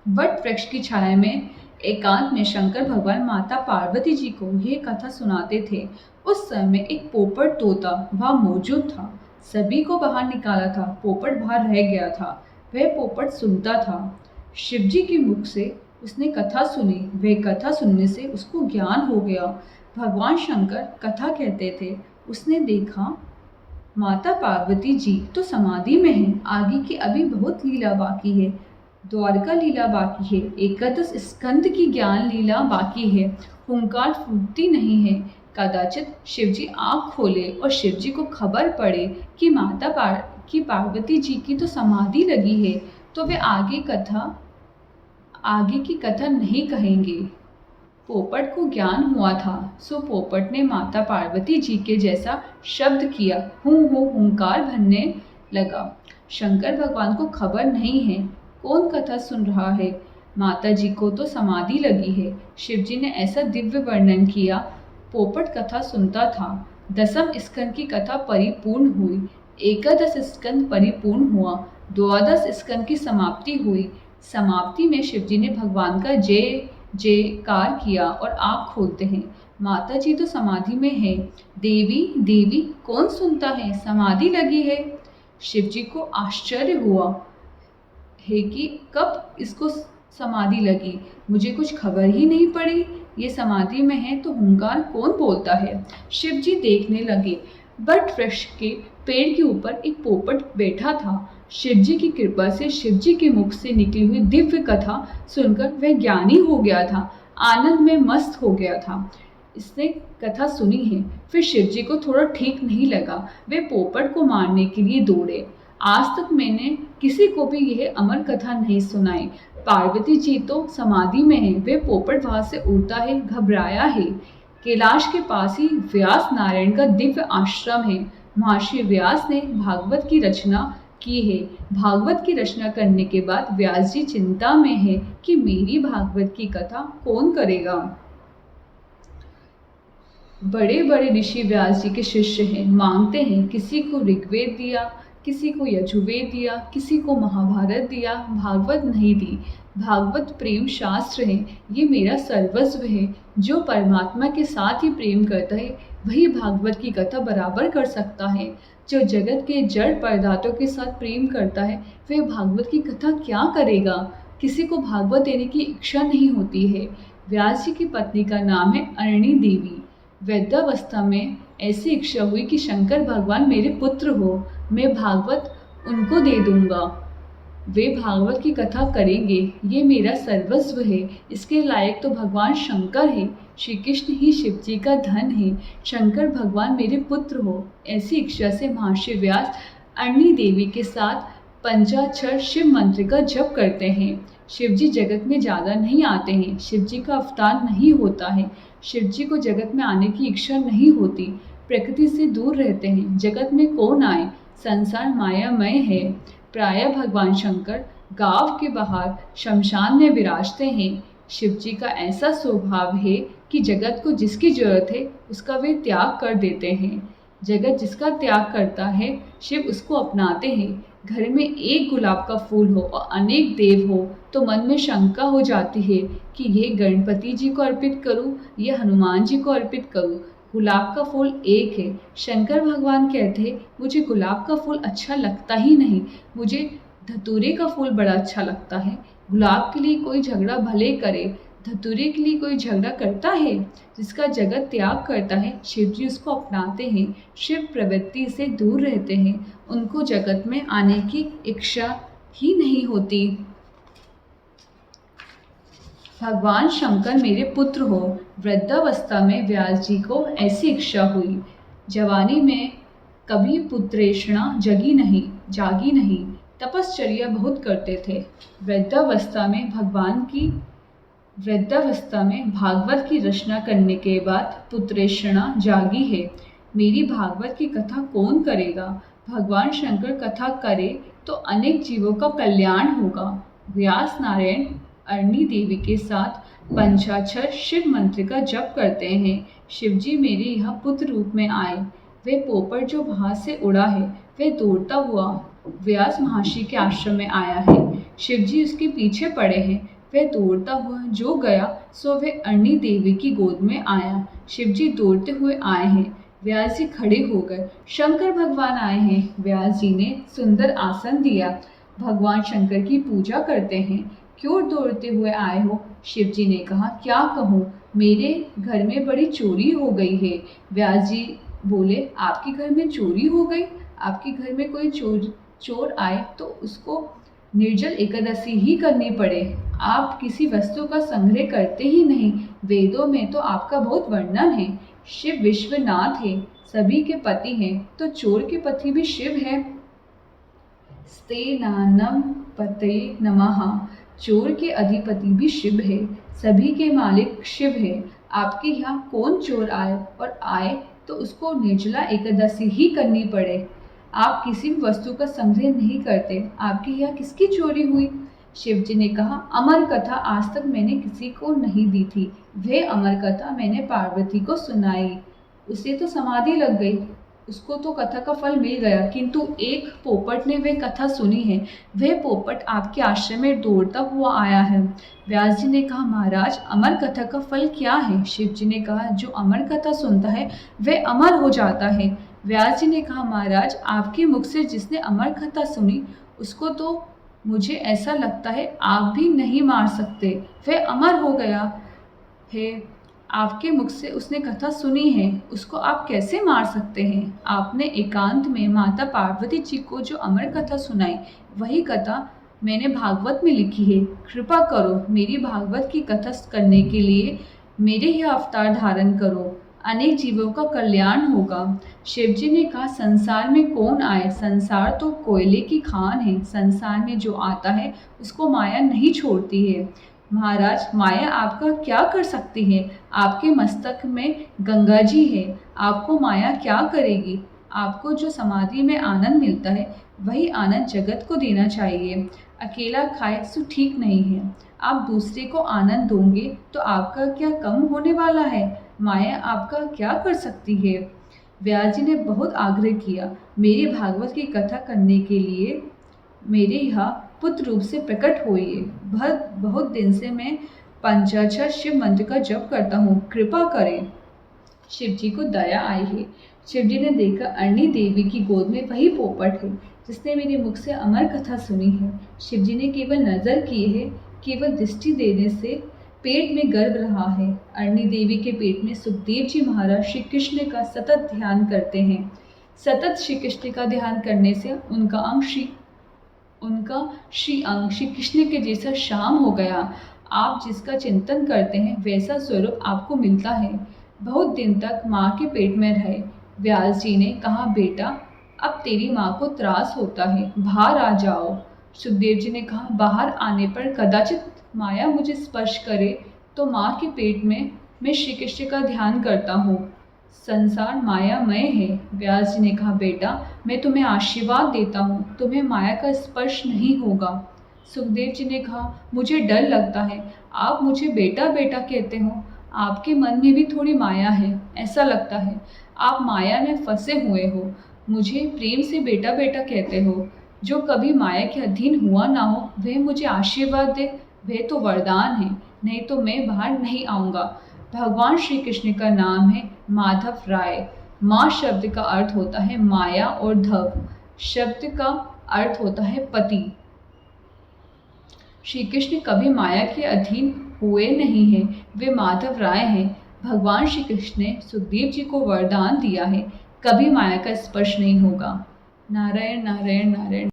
What वृक्ष की छाया में एकांत में शंकर भगवान माता पार्वती जी को यह कथा सुनाते थे। उस समय एक पोपट तोता वहां मौजूद था। सभी को बाहर निकाला था, पोपट बाहर रह गया था। वह पोपट सुनता था। शिवजी के मुख से उसने कथा सुनी। वह कथा सुनने से उसको ज्ञान हो गया। भगवान शंकर कथा कहते थे। उसने देखा माता पार्वती जी तो समाधि में हैं। आगे की अभी बहुत लीला बाकी है। द्वारका लीला बाकी है। एकादश स्कंद की ज्ञान लीला बाकी है। हुंकार फूटती नहीं है। कदाचित शिवजी आँख खोले और शिवजी को खबर पड़े कि पार्वती जी की तो समाधि लगी है, तो वे आगे की कथा नहीं कहेंगे। पोपट को ज्ञान हुआ था, सो पोपट ने माता पार्वती जी के जैसा शब्द किया। हूँ हूँ हुंकार भरने लगा। शंकर भगवान को खबर नहीं है कौन कथा सुन रहा है। माता जी को तो समाधि लगी है। शिवजी ने ऐसा दिव्य वर्णन किया। पोपट कथा सुनता था। दसम स्कंद की कथा परिपूर्ण हुई। एकादश स्कंद परिपूर्ण हुआ। द्वादश स्कंद की समाप्ति हुई। समाप्ति में शिवजी ने भगवान का जय जयकार किया और आँख खोलते हैं। माता जी तो समाधि में है। देवी देवी कौन सुनता है, समाधि लगी है। शिवजी को आश्चर्य हुआ है कि कब इसको समाधि लगी, मुझे कुछ खबर ही नहीं पड़ी। ये समाधि में है तो हुंकार कौन बोलता है। शिवजी देखने लगे। वट वृक्ष के पेड़ के ऊपर एक पोपट बैठा था। शिवजी की कृपा से शिवजी के मुख से निकली हुई दिव्य कथा सुनकर वह ज्ञानी हो गया था। आनंद में मस्त हो गया था। इसने कथा सुनी है। फिर शिवजी को थोड़ा ठीक नहीं लगा। वे पोपट को मारने के लिए दौड़े। आज तक मैंने किसी को भी यह अमर कथा नहीं सुनाई। पार्वती जी तो समाधि में है। वे पोपट वहां से उड़ता है, घबराया है। कैलाश के पास ही व्यास नारायण का दिव्य आश्रम है। महर्षि व्यास ने भागवत की रचना की है। भागवत की रचना करने के बाद व्यास जी चिंता में है कि मेरी भागवत की कथा कौन करेगा। बड़े बड़े ऋषि व्यास जी के शिष्य हैं। मांगते हैं, किसी को ऋग्वेद दिया, किसी को यजुर्वेद दिया, किसी को महाभारत दिया, भागवत नहीं दी। भागवत प्रेम शास्त्र है। ये मेरा सर्वस्व है। जो परमात्मा के साथ ही प्रेम करता है वही भागवत की कथा बराबर कर सकता है। जो जगत के जड़ पदार्थों के साथ प्रेम करता है वह भागवत की कथा क्या करेगा। किसी को भागवत देने की इच्छा नहीं होती है। व्यास जी की पत्नी का नाम है अरणी देवी। वृद्धावस्था में ऐसी इच्छा हुई कि शंकर भगवान मेरे पुत्र हो, मैं भागवत उनको दे दूंगा, वे भागवत की कथा करेंगे। ये मेरा सर्वस्व है। इसके लायक तो भगवान शंकर है। श्री कृष्ण ही शिव जी का धन है। शंकर भगवान मेरे पुत्र हो। ऐसी इच्छा से महर्षि व्यास अरणी देवी के साथ पंचाक्षर शिव मंत्र का जप करते हैं। शिव जी जगत में ज़्यादा नहीं आते हैं। शिव जी का अवतार नहीं होता है। शिव जी को जगत में आने की इच्छा नहीं होती। प्रकृति से दूर रहते हैं। जगत में कौन आए, संसार मायामय है। प्रायः भगवान शंकर गांव के बाहर शमशान में विराजते हैं। शिव जी का ऐसा स्वभाव है कि जगत को जिसकी जरूरत है उसका वे त्याग कर देते हैं। जगत जिसका त्याग करता है शिव उसको अपनाते हैं। घर में एक गुलाब का फूल हो और अनेक देव हो तो मन में शंका हो जाती है कि यह गणपति जी को अर्पित करूं या हनुमान जी को अर्पित करूं। गुलाब का फूल एक है। शंकर भगवान कहते हैं, मुझे गुलाब का फूल अच्छा लगता ही नहीं, मुझे धतूरे का फूल बड़ा अच्छा लगता है। गुलाब के लिए कोई झगड़ा भले करे, धतूरे के लिए कोई झगड़ा करता है। जिसका जगत त्याग करता है शिव जी उसको अपनाते हैं। शिव प्रवृत्ति से दूर रहते हैं। उनको जगत में आने की इच्छा ही नहीं होती। भगवान शंकर मेरे पुत्र हो। वृद्धावस्था में व्यास जी को ऐसी इच्छा हुई। जवानी में कभी पुत्रेषणा जागी नहीं। तपश्चर्या बहुत करते थे। वृद्धावस्था में भागवत की रचना करने के बाद पुत्रेषणा जागी है। मेरी भागवत की कथा कौन करेगा। भगवान शंकर कथा करे तो अनेक जीवों का कल्याण होगा। व्यास नारायण अरणी देवी के साथ पंचाक्षर शिव मंत्र का जप करते हैं। शिवजी मेरे यहाँ पुत्र रूप में आए। वह पोपट जो वहां से उड़ा है वह दौड़ता हुआ व्यास महर्षि के आश्रम में आया है। शिवजी उसके पीछे पड़े हैं। वह दौड़ता हुआ जो गया सो वह अरणी देवी की गोद में आया। शिवजी दौड़ते हुए आए हैं। व्यास जी खड़े हो गए। शंकर भगवान आए हैं। व्यास जी ने सुंदर आसन दिया। भगवान शंकर की पूजा करते हैं। क्यों दौड़ते हुए आए हो? शिव जी ने कहा, क्या कहूँ, मेरे घर में बड़ी चोरी हो गई है। व्यास जी बोले, आपके घर में चोरी हो गई? आपके घर में कोई चोर आए तो उसको निर्जल एकादशी ही करनी पड़े। आप किसी वस्तु का संग्रह करते ही नहीं। वेदों में तो आपका बहुत वर्णन है। शिव विश्वनाथ है, सभी के पति हैं, तो चोर के पति भी शिव है। स्तेनानम पतये नमः। चोर के अधिपति भी शिव है, सभी के मालिक शिव है। आपके यहाँ कौन चोर आए और आए तो उसको निर्जला एकादशी ही करनी पड़े। आप किसी भी वस्तु का संग्रह नहीं करते। आपके यहाँ किसकी चोरी हुई? शिव जी ने कहा, अमर कथा आज तक मैंने किसी को नहीं दी थी। वह अमर कथा मैंने पार्वती को सुनाई। उसे तो समाधि लग गई, उसको तो कथा का फल मिल गया, किंतु एक पोपट ने वह कथा सुनी है। वह पोपट आपके आश्रम में दौड़ता हुआ आया है। व्यास जी ने कहा, महाराज अमर कथा का फल क्या है? शिव जी ने कहा, जो अमर कथा सुनता है वह अमर हो जाता है। व्यास जी ने कहा, महाराज आपके मुख से जिसने अमर कथा सुनी उसको तो मुझे ऐसा लगता है आप भी नहीं मार सकते। वह अमर हो गया है। आपके मुख से उसने कथा सुनी है, उसको आप कैसे मार सकते हैं? आपने एकांत में माता पार्वती जी को जो अमर कथा सुनाई, वही कथा मैंने भागवत में लिखी है। कृपा करो, मेरी भागवत की कथा करने के लिए मेरे ही अवतार धारण करो, अनेक जीवों का कल्याण होगा। शिव जी ने कहा, संसार में कौन आए? संसार तो कोयले की खान है। संसार में जो आता है उसको माया नहीं छोड़ती है। महाराज माया आपका क्या कर सकती है? आपके मस्तक में गंगा जी है, आपको माया क्या करेगी? आपको जो समाधि में आनंद मिलता है वही आनंद जगत को देना चाहिए। अकेला खाए सो ठीक नहीं है। आप दूसरे को आनंद दोगे तो आपका क्या कम होने वाला है? माया आपका क्या कर सकती है? व्यास जी ने बहुत आग्रह किया, मेरी भागवत की कथा करने के लिए मेरे यहाँ पुत्र रूप से प्रकट होइए। बहुत दिन से मैं पंचाक्षर शिव मंत्र का जप करता हूँ, कृपा करें। शिव जी को दया आई है। शिव जी ने देखा अरणी देवी की गोद में वही पोपट है जिसने मेरे मुख से अमर कथा सुनी है। शिव जी ने केवल नजर की है, केवल दृष्टि देने से पेट में गर्भ रहा है। अरणी देवी के पेट में सुखदेव जी महाराज श्री कृष्ण का सतत ध्यान करते हैं। सतत श्री कृष्ण का ध्यान करने से उनका श्री अंग श्री कृष्ण के जैसा श्याम हो गया। आप जिसका चिंतन करते हैं वैसा स्वरूप आपको मिलता है। बहुत दिन तक माँ के पेट में रहे। व्यास जी ने कहा, बेटा अब तेरी माँ को त्रास होता है, बाहर आ जाओ। सुखदेव जी ने कहा, बाहर आने पर कदाचित माया मुझे स्पर्श करे तो माँ के पेट में मैं श्री कृष्ण का ध्यान करता हूँ। संसार मायामय है। व्यास जी ने कहा, बेटा मैं तुम्हें आशीर्वाद देता हूँ, तुम्हें माया का स्पर्श नहीं होगा। सुखदेव जी ने कहा, मुझे डर लगता है, आप मुझे बेटा बेटा कहते हो। आपके मन में भी थोड़ी माया है, ऐसा लगता है आप माया में फंसे हुए हो। मुझे प्रेम से बेटा बेटा कहते हो। जो कभी माया के अधीन हुआ ना हो वह मुझे आशीर्वाद दे, वह तो वरदान है, नहीं तो मैं बाहर नहीं आऊँगा। भगवान श्री कृष्ण का नाम है माधव राय। माँ शब्द का अर्थ होता है माया और धव शब्द का अर्थ होता है पति। श्री कृष्ण कभी माया के अधीन हुए नहीं हैं, वे माधव राय हैं। भगवान श्री कृष्ण ने सुखदेव जी को वरदान दिया है, कभी माया का स्पर्श नहीं होगा। नारायण नारायण नारायण।